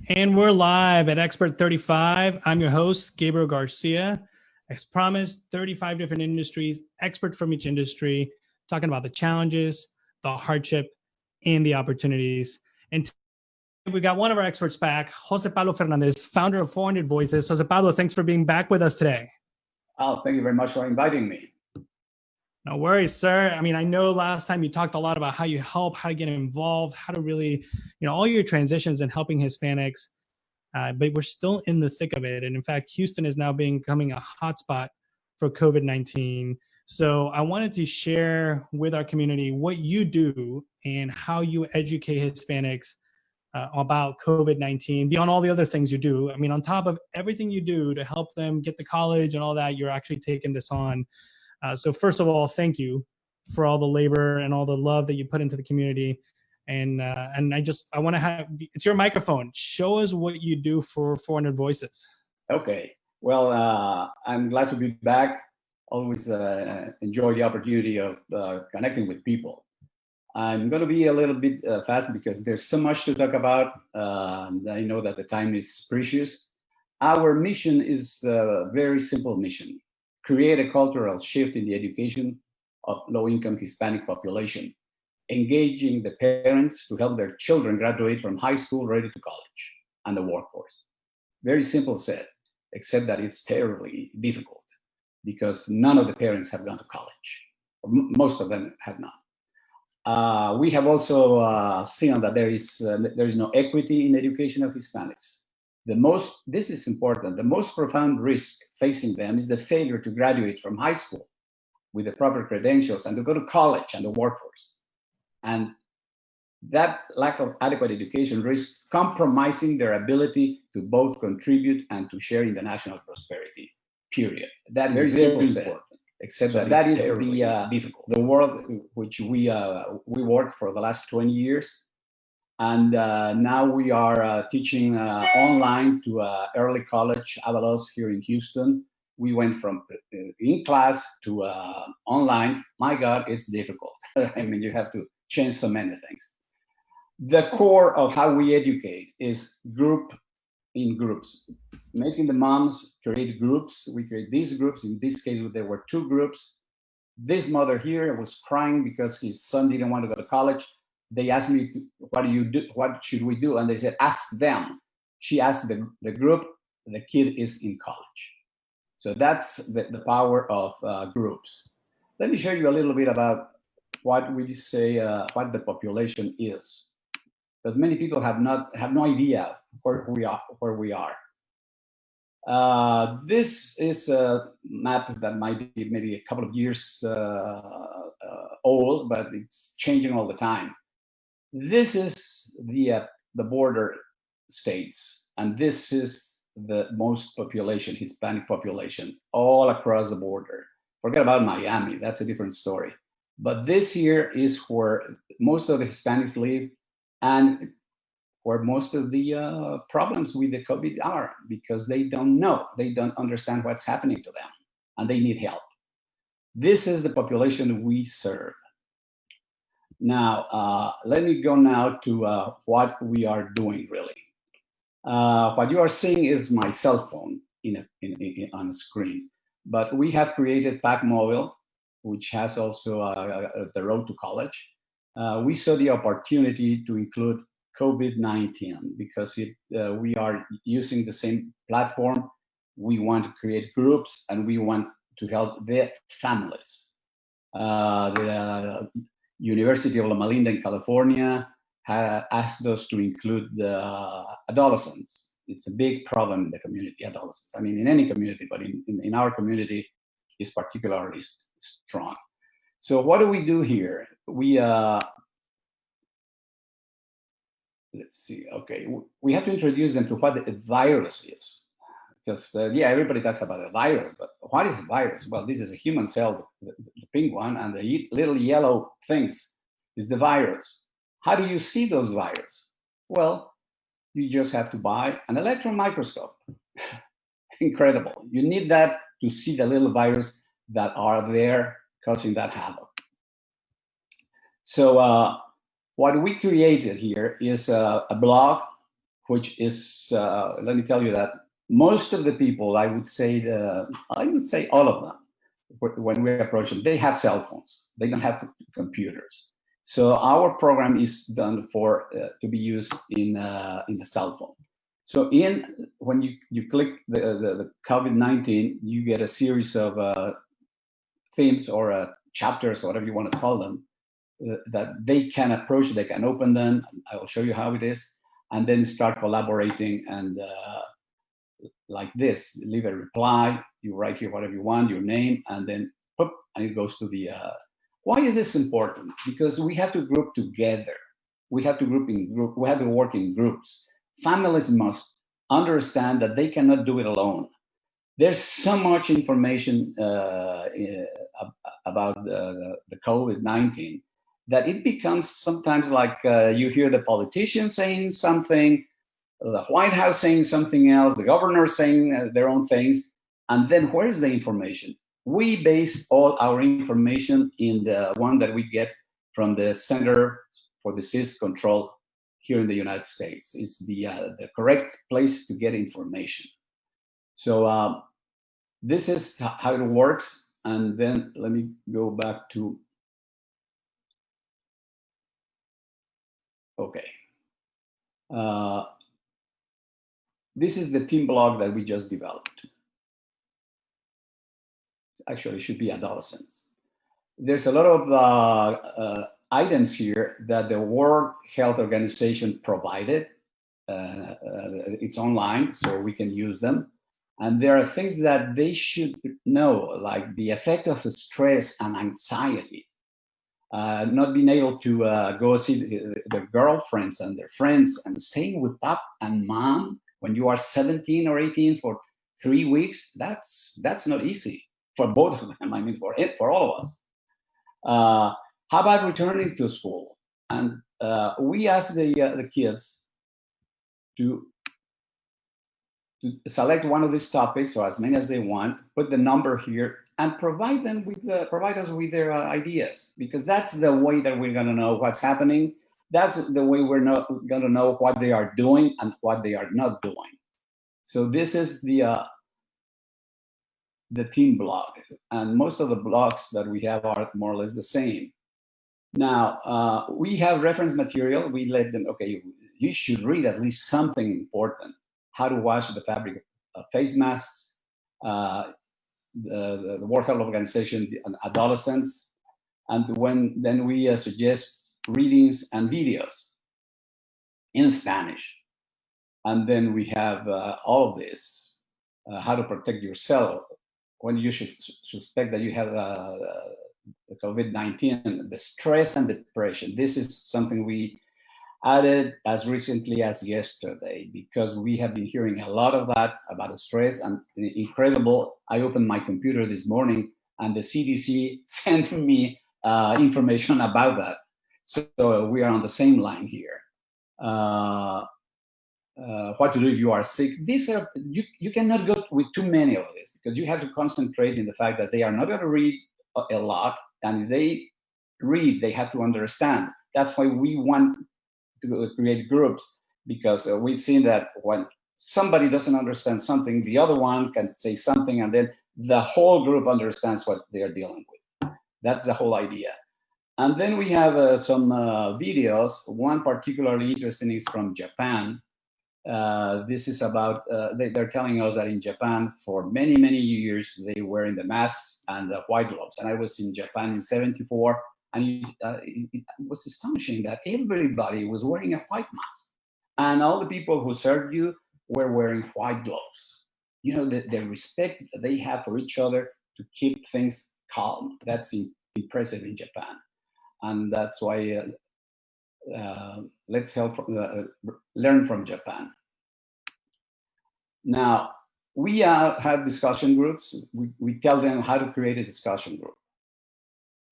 And we're live at Expert35. I'm your host, Gabriel Garcia. As promised, 35 different industries, expert from each industry, talking about the challenges, the hardship, and the opportunities. And we got one of our experts back, Jose Pablo Fernandez, founder of 400 Voices. Jose Pablo, thanks for being back with us today. Oh, thank you very much for inviting me. No worries, sir. I mean, I know last time you talked a lot about how you help, how to get involved, how to really, all your transitions in helping Hispanics. But we're still in the thick of it. And in fact, Houston is now becoming a hotspot for COVID-19. So I wanted to share with our community what you do and how you educate Hispanics about COVID-19, beyond all the other things you do. I mean, on top of everything you do to help them get to college and all that, you're actually taking this on. So first of all, thank you for all the labor and all the love that you put into the community. And I want to have, it's your microphone. Show us what you do for 400 Voices. Okay. Well, I'm glad to be back. Always enjoy the opportunity of connecting with people. I'm going to be a little bit fast because there's so much to talk about. I know that the time is precious. Our mission is a very simple mission: create a cultural shift in the education of low-income Hispanic population, engaging the parents to help their children graduate from high school ready to college and the workforce. Very simple said, except that it's terribly difficult because none of the parents have gone to college, or most of them have not. We have also seen that there is no equity in education of Hispanics. This is important, the most profound risk facing them is the failure to graduate from high school with the proper credentials and to go to college and the workforce. And that lack of adequate education risks compromising their ability to both contribute and to share in the national prosperity, period. That is very important, except that is the world in which we worked for the last 20 years. And now we are teaching online to early college Avalos here in Houston. We went from in class to online. My God, it's difficult. I mean, you have to change so many things. The core of how we educate is groups, making the moms create groups. We create these groups. In this case, there were 2 groups. This mother here was crying because his son didn't want to go to college. They asked me, what do you do? What should we do? And they said, ask them. She asked the group, the kid is in college. So that's the power of groups. Let me show you a little bit about what we say, what the population is, because many people have no idea where we are. This is a map that might be maybe a couple of years old, but it's changing all the time. This is the border states, and this is the most population, Hispanic population, all across the border. Forget about Miami, that's a different story. But this here is where most of the Hispanics live and where most of the problems with the COVID are, because they don't know, they don't understand what's happening to them, and they need help. This is the population we serve. Now, let me go now to what we are doing, really. What you are seeing is my cell phone on a screen, but we have created Pac Mobile, which has also the road to college. We saw the opportunity to include COVID-19 because we are using the same platform. We want to create groups and we want to help the families. The University of Loma Linda in California asked us to include the adolescents. It's a big problem in the community, adolescents. I mean, in any community, but in our community, is particularly strong. So what do we do here? We, let's see, okay. We have to introduce them to what the virus is. Because, yeah, everybody talks about a virus, but what is a virus? Well, this is a human cell, the pink one, and the little yellow things is the virus. How do you see those viruses? Well, you just have to buy an electron microscope. Incredible. You need that to see the little virus that are there causing that havoc. So what we created here is a blog which is, let me tell you that most of the people, I would say all of them, when we approach them, they have cell phones. They don't have computers. So our program is done for to be used in the cell phone. So when you click the COVID-19, you get a series of themes or chapters, or whatever you want to call them, that they can approach. They can open them. I will show you how it is, and then start collaborating. And like this, leave a reply. You write here whatever you want, your name, and then pop, and it goes to the. Why is this important? Because we have to group together. We have to We have to work in groups. Families must understand that they cannot do it alone. There's so much information about the COVID-19 that it becomes sometimes like you hear the politicians saying something, the White House saying something else, the governor saying their own things, and then where's the information? We base all our information in the one that we get from the Center for Disease Control here in the United States. It's the correct place to get information. So this is how it works. And then let me go back to, okay. This is the team blog that we just developed. Actually, it should be adolescents. There's a lot of items here that the World Health Organization provided. It's online, so we can use them. And there are things that they should know, like the effect of stress and anxiety. Not being able to go see their girlfriends and their friends, and staying with pop and mom when you are 17 or 18 for 3 weeks, that's not easy for both of them. I mean, for all of us. How about returning to school? And we asked the kids to select one of these topics, or as many as they want, put the number here, and provide us with their ideas, because that's the way that we're going to know what's happening. That's the way we're not going to know what they are doing and what they are not doing. So this is the team blog, and most of the blogs that we have are more or less the same. Now we have reference material. We let them, okay, you should read at least something important. How to wash the fabric of face masks, the World Health Organization, adolescents, and then we suggest readings and videos in Spanish. And then we have all of this, how to protect yourself when you should suspect that you have the COVID-19, the stress and depression. This is something we added as recently as yesterday, because we have been hearing a lot of that about the stress, and incredible. I opened my computer this morning and the CDC sent me information about that. So we are on the same line here. What to do if you are sick. These are, you cannot go with too many of this, because you have to concentrate in the fact that they are not going to read a lot, and if they read, they have to understand. That's why we want to create groups, because we've seen that when somebody doesn't understand something, the other one can say something, and then the whole group understands what they are dealing with. That's the whole idea. And then we have some videos. One particularly interesting is from Japan. This is about, they're telling us that in Japan, for many, many years, they were wearing the masks and the white gloves. And I was in Japan in '74, and it was astonishing that everybody was wearing a white mask. And all the people who served you were wearing white gloves. You know, the respect that they have for each other to keep things calm. That's impressive in Japan. And that's why let's learn from Japan. Now, we have discussion groups. We tell them how to create a discussion group.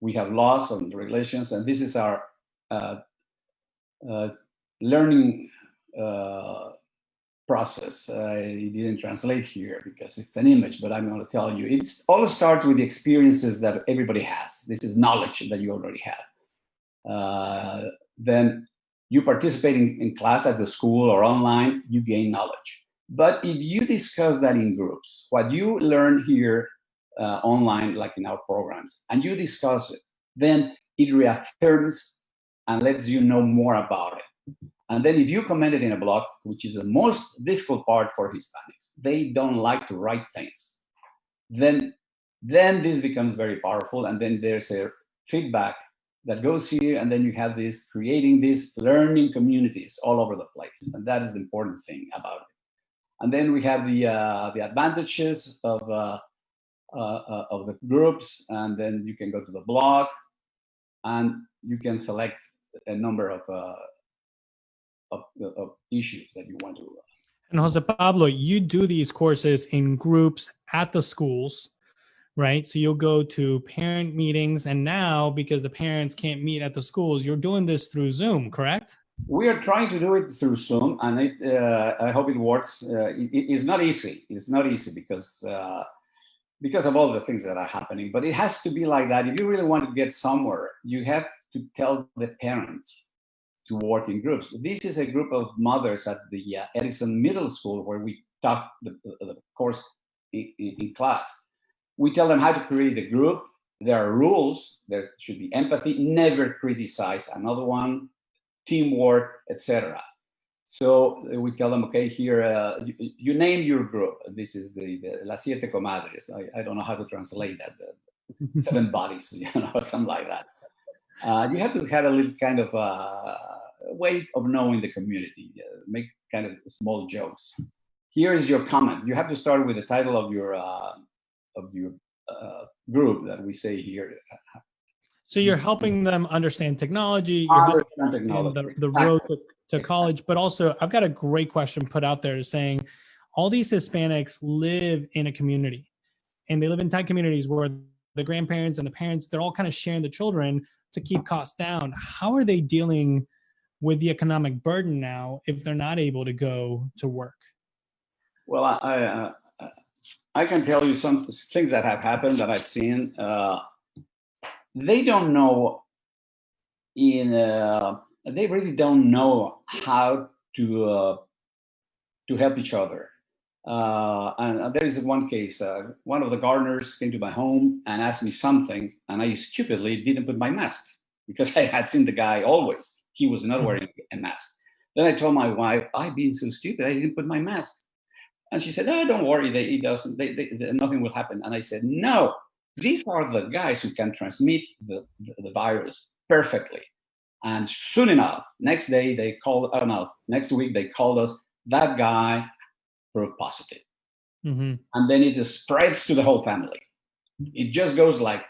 We have laws and regulations, and this is our learning process. I didn't translate here because it's an image, but I'm going to tell you. It all starts with the experiences that everybody has. This is knowledge that you already have. Then you participate in class at the school or online, you gain knowledge. But if you discuss that in groups, what you learn here online, like in our programs, and you discuss it, then it reaffirms and lets you know more about it. And then if you comment it in a blog, which is the most difficult part for Hispanics, they don't like to write things. Then this becomes very powerful, and then there's a feedback that goes here, and then you have this creating these learning communities all over the place, and that is the important thing about it. And then we have the advantages of the groups, and then you can go to the blog, and you can select a number of issues that you want to. And Jose Pablo, you do these courses in groups at the schools, right? So you'll go to parent meetings, and now because the parents can't meet at the schools, you're doing this through Zoom, correct? We are trying to do it through Zoom, and I hope it works. It's not easy. It's not easy because of all the things that are happening. But it has to be like that. If you really want to get somewhere, you have to tell the parents to work in groups. This is a group of mothers at the Edison Middle School where we taught the course in class. We tell them how to create a group. There are rules. There should be empathy. Never criticize another one. Teamwork, etc. So we tell them, okay, here you name your group. This is the Las Siete Comadres. I don't know how to translate that. The 7 bodies, something like that. You have to have a little kind of way of knowing the community. Make kind of small jokes. Here is your comment. You have to start with the title of your group that we say here. So you're helping them understand technology, you're helping them understand the road to college, but also I've got a great question put out there saying all these Hispanics live in a community, and they live in tight communities where the grandparents and the parents, they're all kind of sharing the children to keep costs down. How are they dealing with the economic burden now if they're not able to go to work? Well, I can tell you some things that have happened that I've seen. They don't know they really don't know how to help each other. And there is one case, one of the gardeners came to my home and asked me something, and I stupidly didn't put my mask because I had seen the guy always. He was not wearing a mask. Then I told my wife, I've been so stupid, I didn't put my mask. And she said, oh, don't worry, nothing will happen. And I said, no, these are the guys who can transmit the virus perfectly. And soon enough, next week they called us, that guy proved positive. Mm-hmm. And then it just spreads to the whole family. It just goes like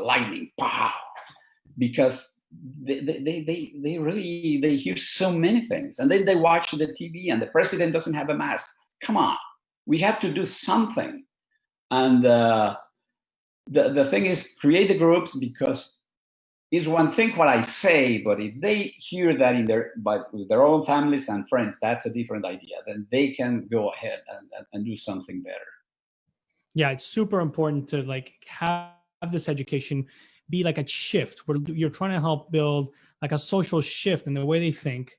lightning, pow, because they hear so many things. And then they watch the TV and the president doesn't have a mask. Come on, we have to do something. And the thing is, create the groups, because it's one thing what I say, but if they hear that with their own families and friends, that's a different idea. Then they can go ahead and do something better. Yeah, it's super important to have this education be like a shift where you're trying to help build like a social shift in the way they think,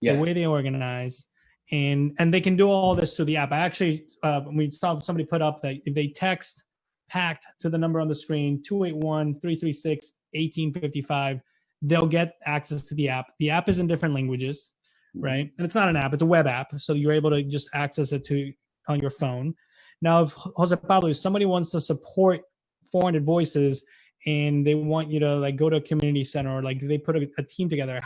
yes, the way they organize, and they can do all this through the app. I actually, we saw somebody put up that if they text PACT to the number on the screen, 281-336-1855, they'll get access to the app. The app is in different languages, right? And it's not an app, it's a web app. So you're able to just access it on your phone. Now, if Jose Pablo, if somebody wants to support 400 Voices and they want you to go to a community center, or they put a team together,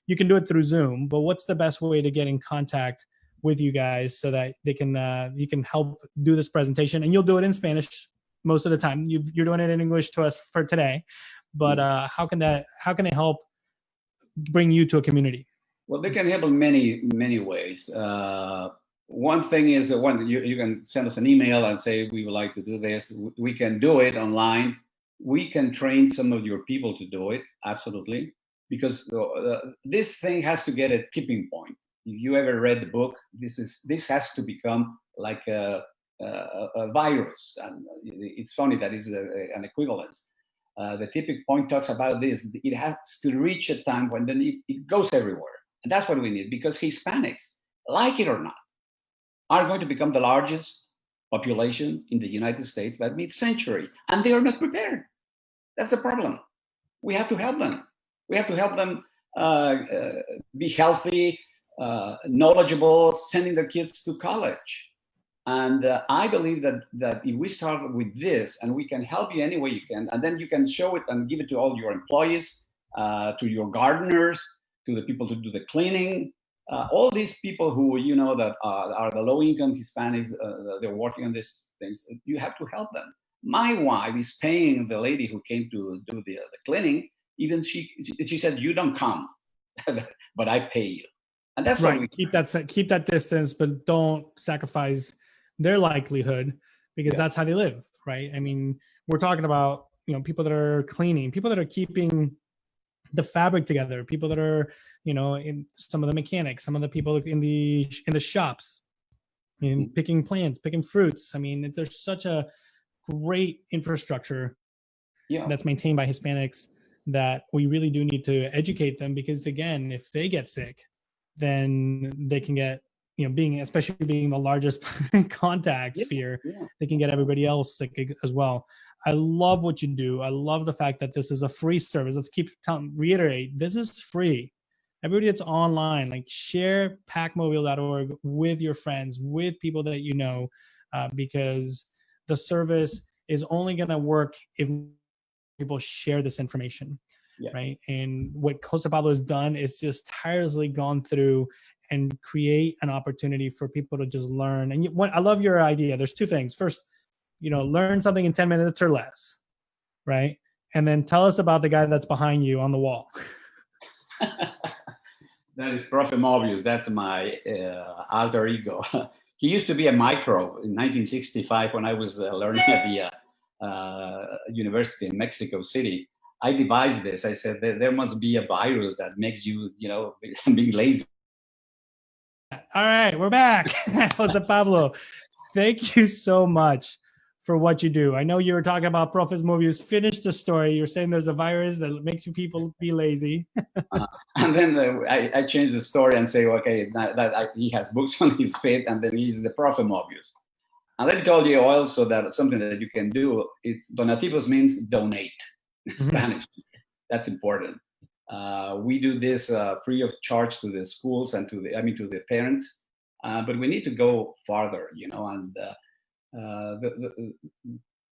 you can do it through Zoom, but what's the best way to get in contact with you guys so that they can you can help do this presentation? And you'll do it in Spanish most of the time. You're doing it in English to us for today, but how can they help bring you to a community? Well, they can help in many ways. One thing is that you can send us an email and say, we would like to do this. We can do it online. We can train some of your people to do it, absolutely, because this thing has to get a tipping point. If you ever read the book, this has to become like a virus, and it's funny that is an equivalence. the tipping point talks about this. It has to reach a time when then it goes everywhere. And that's what we need, because Hispanics, like it or not, are going to become the largest population in the United States by mid-century, and they are not prepared. That's the problem. We have to help them. We have to help them be healthy, knowledgeable, sending their kids to college. And I believe that if we start with this, and we can help you any way you can, and then you can show it and give it to all your employees, to your gardeners, to the people who do the cleaning, all these people who that are the low-income Hispanics, they're working on these things. You have to help them. My wife is paying the lady who came to do the cleaning. Even she said, "You don't come, but I pay you." And that's right. What we keep that distance, but don't sacrifice their livelihood, because that's how they live, right? I mean, we're talking about people that are cleaning, people that are keeping the fabric together, people that are in some of the mechanics, some of the people in the shops, in picking plants, picking fruits. I mean, there's such a great infrastructure that's maintained by Hispanics that we really do need to educate them, because again, if they get sick, then they can get especially being the largest contact sphere, they can get everybody else sick as well. I love what you do. I love the fact that this is a free service. Let's reiterate, this is free. Everybody that's online, like, share packmobile.org with your friends, with people that you know, because the service is only going to work if people share this information, right? And what Jose Pablo has done is just tirelessly gone through and create an opportunity for people to just learn. And I love your idea. There's two things. First, learn something in 10 minutes or less, right? And then tell us about the guy that's behind you on the wall. That is Profe Mobius. That's my alter ego. He used to be a microbe in 1965 when I was learning at the university in Mexico City. I devised this. I said there must be a virus that makes you, being lazy. All right, we're back. Jose Pablo, thank you so much for what you do. I know you were talking about Profe Mobius. Finish the story. You're saying there's a virus that makes you people be lazy. And then I changed the story and say, okay, he has books on his feet, and then he's the Profe Mobius. And let me tell you also that something that you can do, donativos means donate in Spanish. That's important. We do this free of charge to the schools and to the parents, but we need to go farther, and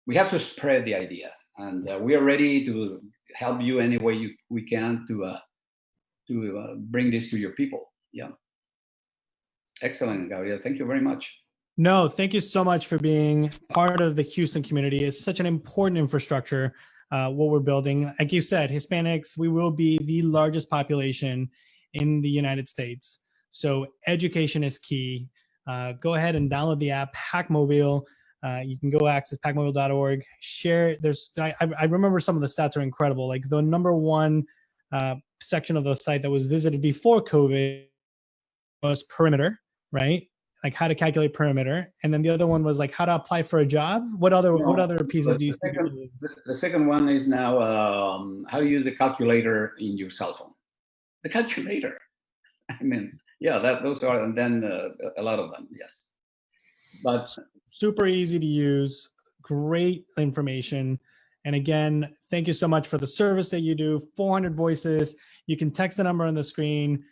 we have to spread the idea, and we are ready to help you any way we can to bring this to your people. Excellent, Gabriel. Thank you very much. No, thank you so much for being part of the Houston community. It's such an important infrastructure. What we're building, like you said, Hispanics, we will be the largest population in the United States. So education is key. Go ahead and download the app, Packmobile. You can go access packmobile.org. Share. I remember some of the stats are incredible. Like the number one section of the site that was visited before COVID was perimeter, right? Like how to calculate perimeter, and then the other one was like how to apply for a job. What other pieces do you think? The second one is now how to use the calculator in your cell phone. The calculator. I mean, those are, and then a lot of them, yes. But super easy to use, great information. And again, thank you so much for the service that you do. 400 voices. You can text the number on the screen.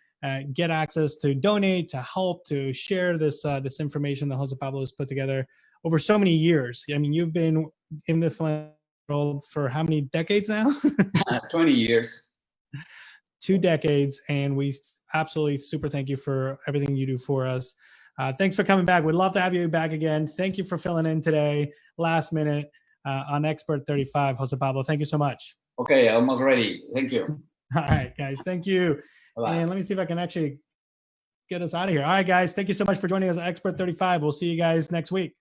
Get access to donate, to help, to share this information that Jose Pablo has put together over so many years. I mean, you've been in the philanthropy world for how many decades now? 20 years. 2 decades, and we absolutely super thank you for everything you do for us. Thanks for coming back. We'd love to have you back again. Thank you for filling in today, last minute, on Expert35. Jose Pablo, thank you so much. Okay, almost ready. Thank you. All right, guys. Thank you. Bye-bye. And let me see if I can actually get us out of here. All right, guys. Thank you so much for joining us at Expert35. We'll see you guys next week.